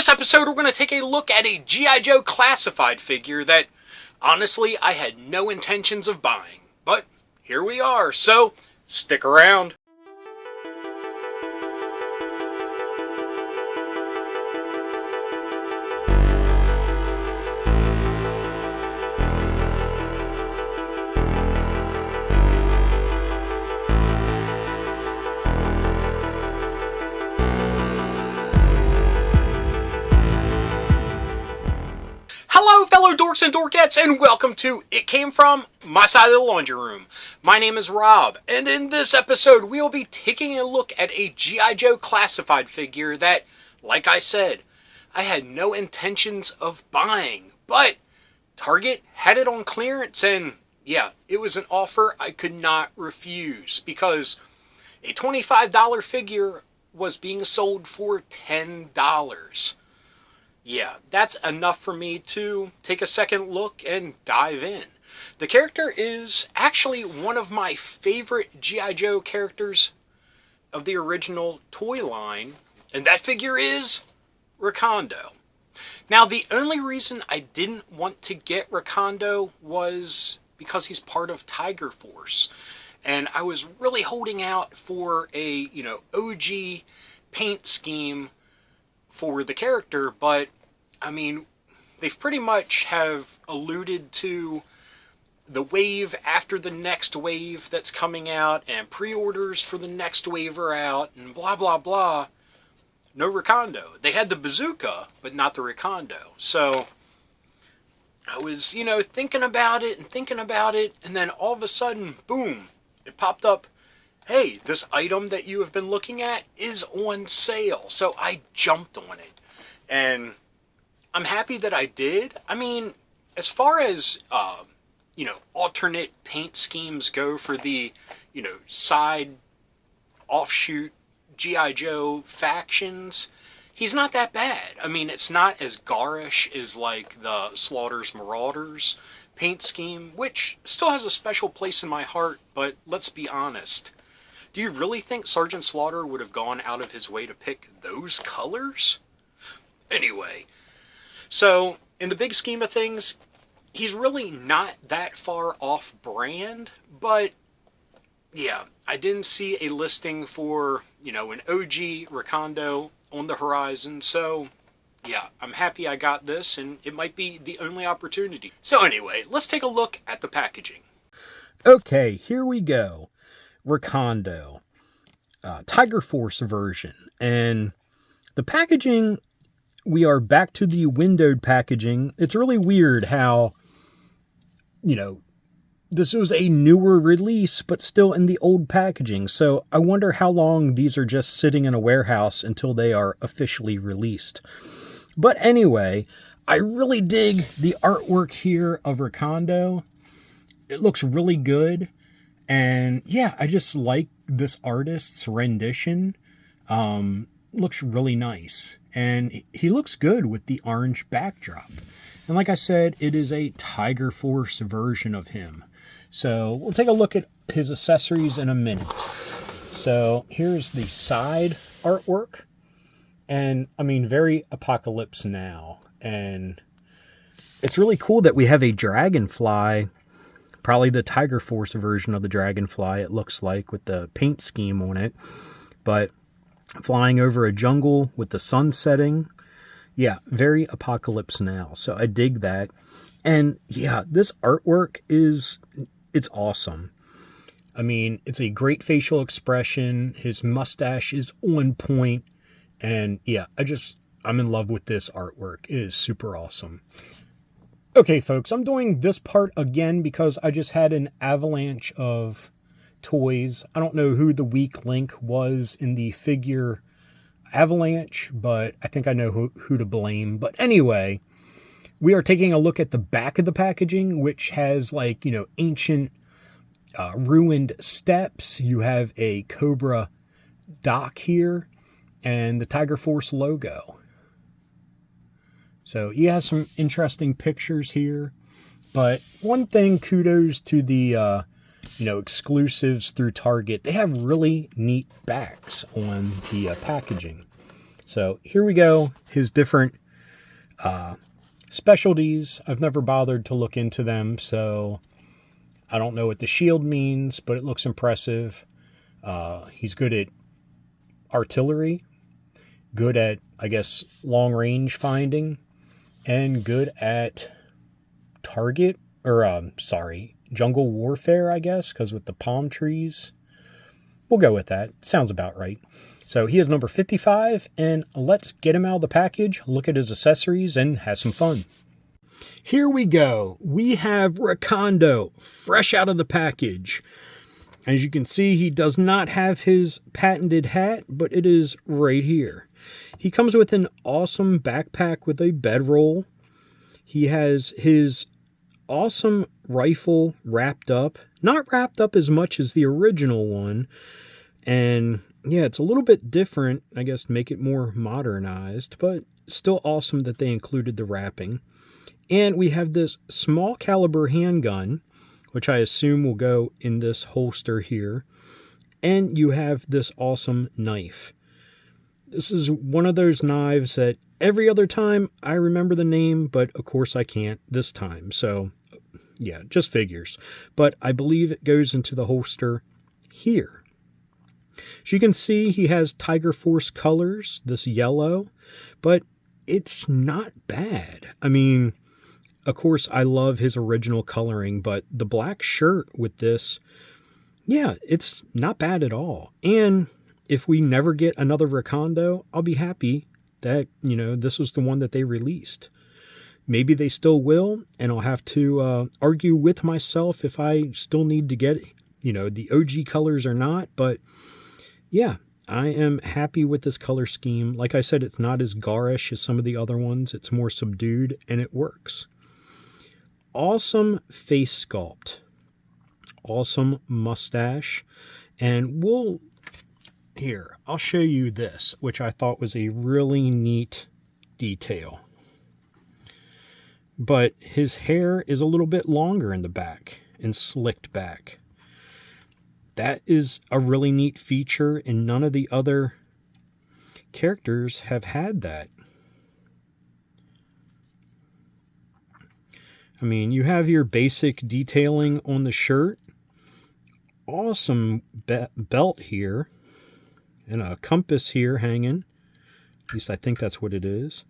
this episode, we're going to take a look at a G.I. Joe classified figure that, honestly, I had no intentions of buying. But here we are, so stick around. Hello fellow dorks and dorkettes, and welcome to It Came From My Side of the Laundry Room. My name is Rob, and in this episode we will be taking a look at a G.I. Joe classified figure that, like I said, I had no intentions of buying, but Target had it on clearance, and yeah, it was an offer I could not refuse, because a $25 figure was being sold for $10. Yeah, that's enough for me to take a second look and dive in. The character is actually one of my favorite G.I. Joe characters of the original toy line, and that figure is Recondo. Now, the only reason I didn't want to get Recondo was because he's part of Tiger Force, and I was really holding out for a, OG paint scheme for the character, but I mean, they've pretty much have alluded to the wave after the next wave that's coming out, and pre-orders for the next wave are out, and blah blah blah. No Recondo. They had the bazooka, but not the Recondo. So I was, thinking about it, and then all of a sudden, boom, it popped up. Hey, this item that you have been looking at is on sale. So I jumped on it. And I'm happy that I did. I mean, as far as, alternate paint schemes go for the, side offshoot G.I. Joe factions, he's not that bad. I mean, it's not as garish as, like, the Slaughter's Marauders paint scheme, which still has a special place in my heart, but let's be honest. Do you really think Sergeant Slaughter would have gone out of his way to pick those colors? Anyway, so in the big scheme of things, he's really not that far off brand, but yeah, I didn't see a listing for, an OG Recondo on the horizon, so yeah, I'm happy I got this, and it might be the only opportunity. So anyway, let's take a look at the packaging. Okay, here we go. Recondo, Tiger Force version, and the packaging, we are back to the windowed packaging. It's really weird how, this was a newer release, but still in the old packaging. So I wonder how long these are just sitting in a warehouse until they are officially released. But anyway, I really dig the artwork here of Recondo. It looks really good. And yeah, I just like this artist's rendition. Looks really nice. And he looks good with the orange backdrop. And like I said, it is a Tiger Force version of him. So we'll take a look at his accessories in a minute. So here's the side artwork. And I mean, very Apocalypse Now. And it's really cool that we have a dragonfly, probably the Tiger Force version of the dragonfly, it looks like, with the paint scheme on it. But flying over a jungle with the sun setting. Yeah, very Apocalypse Now. So I dig that. And yeah, this artwork it's awesome. I mean, it's a great facial expression. His mustache is on point. And yeah, I'm in love with this artwork. It is super awesome. Okay, folks, I'm doing this part again because I just had an avalanche of toys. I don't know who the weak link was in the figure avalanche, but I think I know who to blame. But anyway, we are taking a look at the back of the packaging, which has ancient ruined steps. You have a Cobra dock here and the Tiger Force logo. So he has some interesting pictures here. But one thing, kudos to the exclusives through Target. They have really neat backs on the packaging. So here we go. His different specialties. I've never bothered to look into them, so I don't know what the shield means, but it looks impressive. He's good at artillery, good at, I guess, long range finding, and good at jungle warfare, I guess, because with the palm trees. We'll go with that. Sounds about right. So he is number 55, and let's get him out of the package, look at his accessories, and have some fun. Here we go. We have Recondo, fresh out of the package. As you can see, he does not have his patented hat, but it is right here. He comes with an awesome backpack with a bedroll. He has his awesome rifle wrapped up. Not wrapped up as much as the original one. And yeah, it's a little bit different, I guess, to make it more modernized, but still awesome that they included the wrapping. And we have this small caliber handgun, which I assume will go in this holster here. And you have this awesome knife. This is one of those knives that every other time I remember the name, but of course I can't this time. So yeah, just figures. But I believe it goes into the holster here. As you can see, he has Tiger Force colors, this yellow, but it's not bad. I mean, of course, I love his original coloring, but the black shirt with this, yeah, it's not bad at all. And if we never get another Recondo, I'll be happy that, this was the one that they released. Maybe they still will, and I'll have to argue with myself if I still need to get, the OG colors or not. But yeah, I am happy with this color scheme. Like I said, it's not as garish as some of the other ones. It's more subdued, and it works. Awesome face sculpt. Awesome mustache. And I'll show you this, which I thought was a really neat detail. But his hair is a little bit longer in the back and slicked back. That is a really neat feature, and none of the other characters have had that. I mean, you have your basic detailing on the shirt. Awesome belt here. And a compass here hanging. At least I think that's what it is.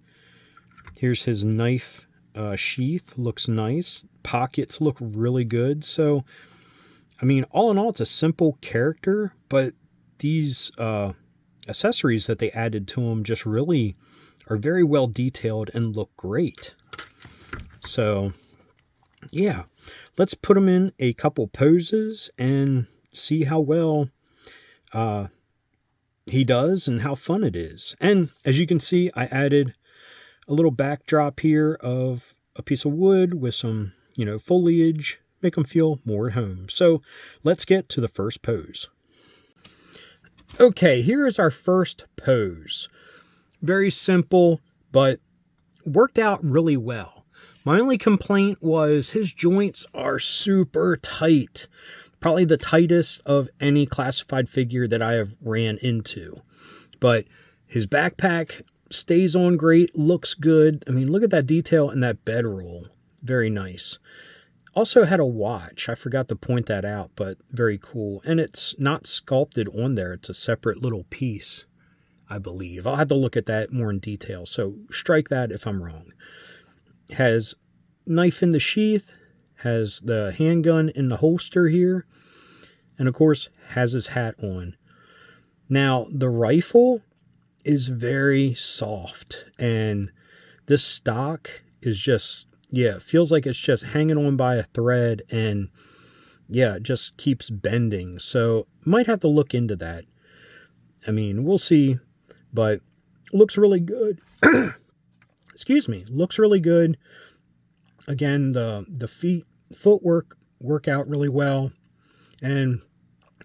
Here's his knife sheath. Looks nice. Pockets look really good. So, I mean, all in all, it's a simple character, but these accessories that they added to him just really are very well detailed and look great. So, yeah, let's put him in a couple poses and see how well he does and how fun it is. And as you can see, I added a little backdrop here of a piece of wood with some, foliage, make them feel more at home. So let's get to the first pose. Okay, here is our first pose. Very simple, but worked out really well. My only complaint was his joints are super tight. Probably the tightest of any classified figure that I have ran into. But his backpack stays on great, looks good. I mean, look at that detail in that bedroll. Very nice. Also had a watch. I forgot to point that out, but very cool. And it's not sculpted on there. It's a separate little piece, I believe. I'll have to look at that more in detail. So strike that if I'm wrong. Has knife in the sheath. Has the handgun in the holster here. And of course, has his hat on. Now, the rifle is very soft. And this stock is just, it feels like it's just hanging on by a thread. And yeah, it just keeps bending. So, might have to look into that. I mean, we'll see. But looks really good. Excuse me. Looks really good. Again, the footwork work out really well. And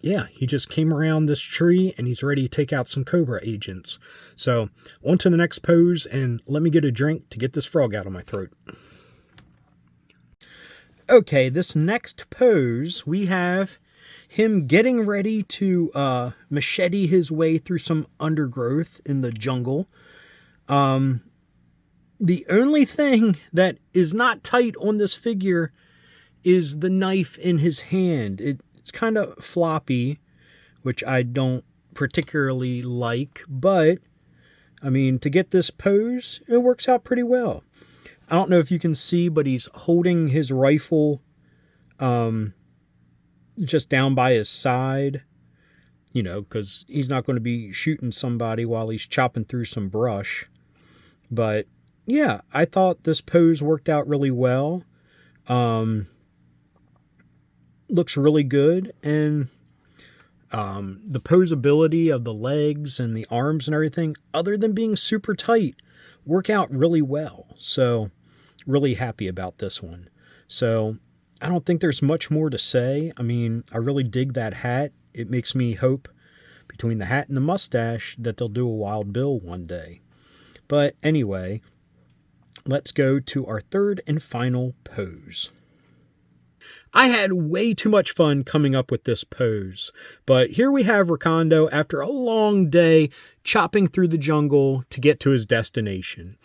yeah, he just came around this tree and he's ready to take out some Cobra agents. So on to the next pose, and let me get a drink to get this frog out of my throat. Okay, this next pose, we have him getting ready to machete his way through some undergrowth in the jungle. The only thing that is not tight on this figure is the knife in his hand. It's kind of floppy, which I don't particularly like, but I mean, to get this pose, it works out pretty well. I don't know if you can see, but he's holding his rifle just down by his side, because he's not going to be shooting somebody while he's chopping through some brush. But yeah, I thought this pose worked out really well. Looks really good, and the posability of the legs and the arms and everything, other than being super tight, work out really well. So really happy about this one. So I don't think there's much more to say. I mean, I really dig that hat. It makes me hope, between the hat and the mustache, that they'll do a Wild Bill one day. But anyway, let's go to our third and final pose. I had way too much fun coming up with this pose, but here we have Recondo after a long day chopping through the jungle to get to his destination.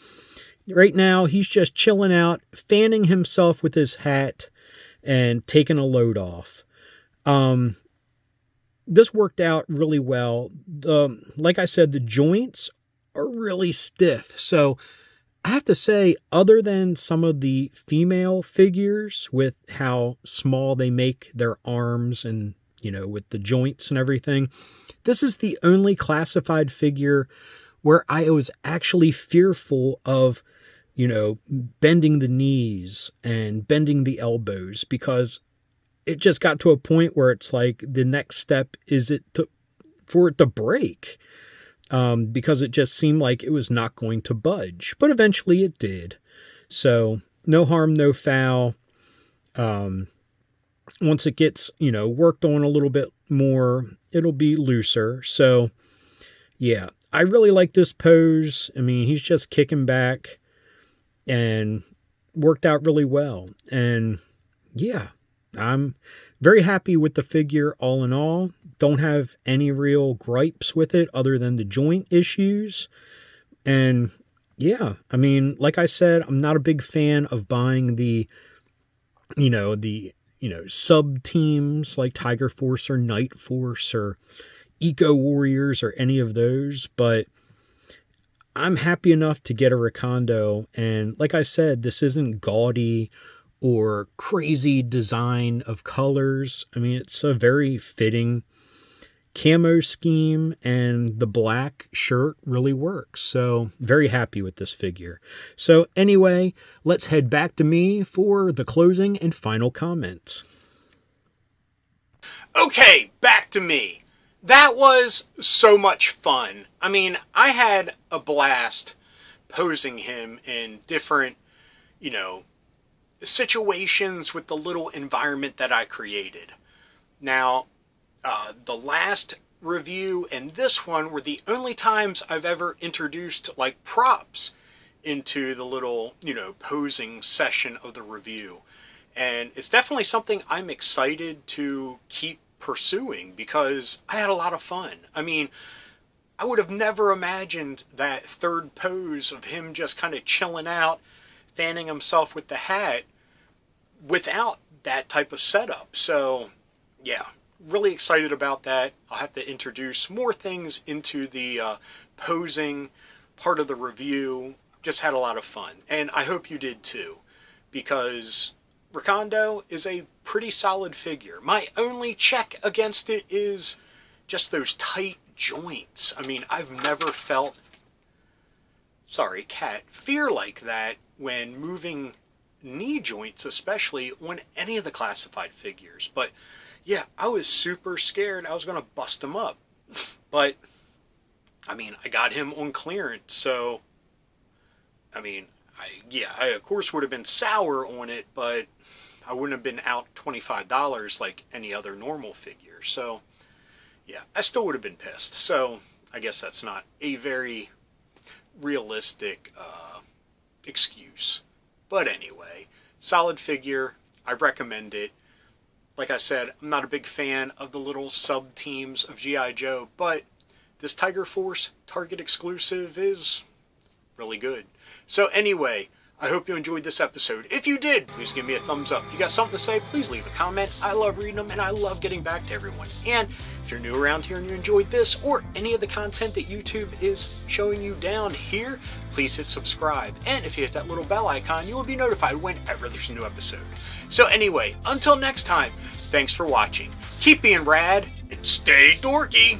Right now, he's just chilling out, fanning himself with his hat, and taking a load off. This worked out really well. Like I said, the joints are really stiff, so I have to say, other than some of the female figures with how small they make their arms and, with the joints and everything, this is the only classified figure where I was actually fearful of, bending the knees and bending the elbows, because it just got to a point where it's like the next step is for it to break. Because it just seemed like it was not going to budge. But eventually it did. So no harm, no foul. Once it gets, worked on a little bit more, it'll be looser. So yeah, I really like this pose. I mean, he's just kicking back and worked out really well. And yeah, I'm very happy with the figure all in all. Don't have any real gripes with it other than the joint issues. And yeah, I mean, like I said, I'm not a big fan of buying the sub teams like Tiger Force or Night Force or Eco Warriors or any of those, but I'm happy enough to get a Recondo. And like I said, this isn't gaudy or crazy design of colors. I mean, it's a very fitting camo scheme, and the black shirt really works. So very happy with this figure. So anyway, let's head back to me for the closing and final comments. Okay, back to me. That was so much fun. I mean, I had a blast posing him in different, situations with the little environment that I created. Now, the last review and this one were the only times I've ever introduced like props into the little, posing session of the review. And it's definitely something I'm excited to keep pursuing because I had a lot of fun. I mean, I would have never imagined that third pose of him just kind of chilling out, fanning himself with the hat without that type of setup. So, yeah, really excited about that. I'll have to introduce more things into the posing part of the review. Just had a lot of fun. And I hope you did too, because Recondo is a pretty solid figure. My only check against it is just those tight joints. I mean, I've never felt, fear like that when moving knee joints, especially on any of the classified figures. But yeah, I was super scared I was going to bust him up. But, I mean, I got him on clearance, so, I mean, I of course would have been sour on it, but I wouldn't have been out $25 like any other normal figure. So, yeah, I still would have been pissed. So, I guess that's not a very realistic excuse. But anyway, solid figure. I recommend it. Like I said, I'm not a big fan of the little sub-teams of G.I. Joe, but this Tiger Force Target Exclusive is really good. So anyway, I hope you enjoyed this episode. If you did, please give me a thumbs up. If you got something to say, please leave a comment. I love reading them, and I love getting back to everyone. And if you're new around here and you enjoyed this, or any of the content that YouTube is showing you down here, please hit subscribe. And if you hit that little bell icon, you will be notified whenever there's a new episode. So anyway, until next time, thanks for watching. Keep being rad, and stay dorky.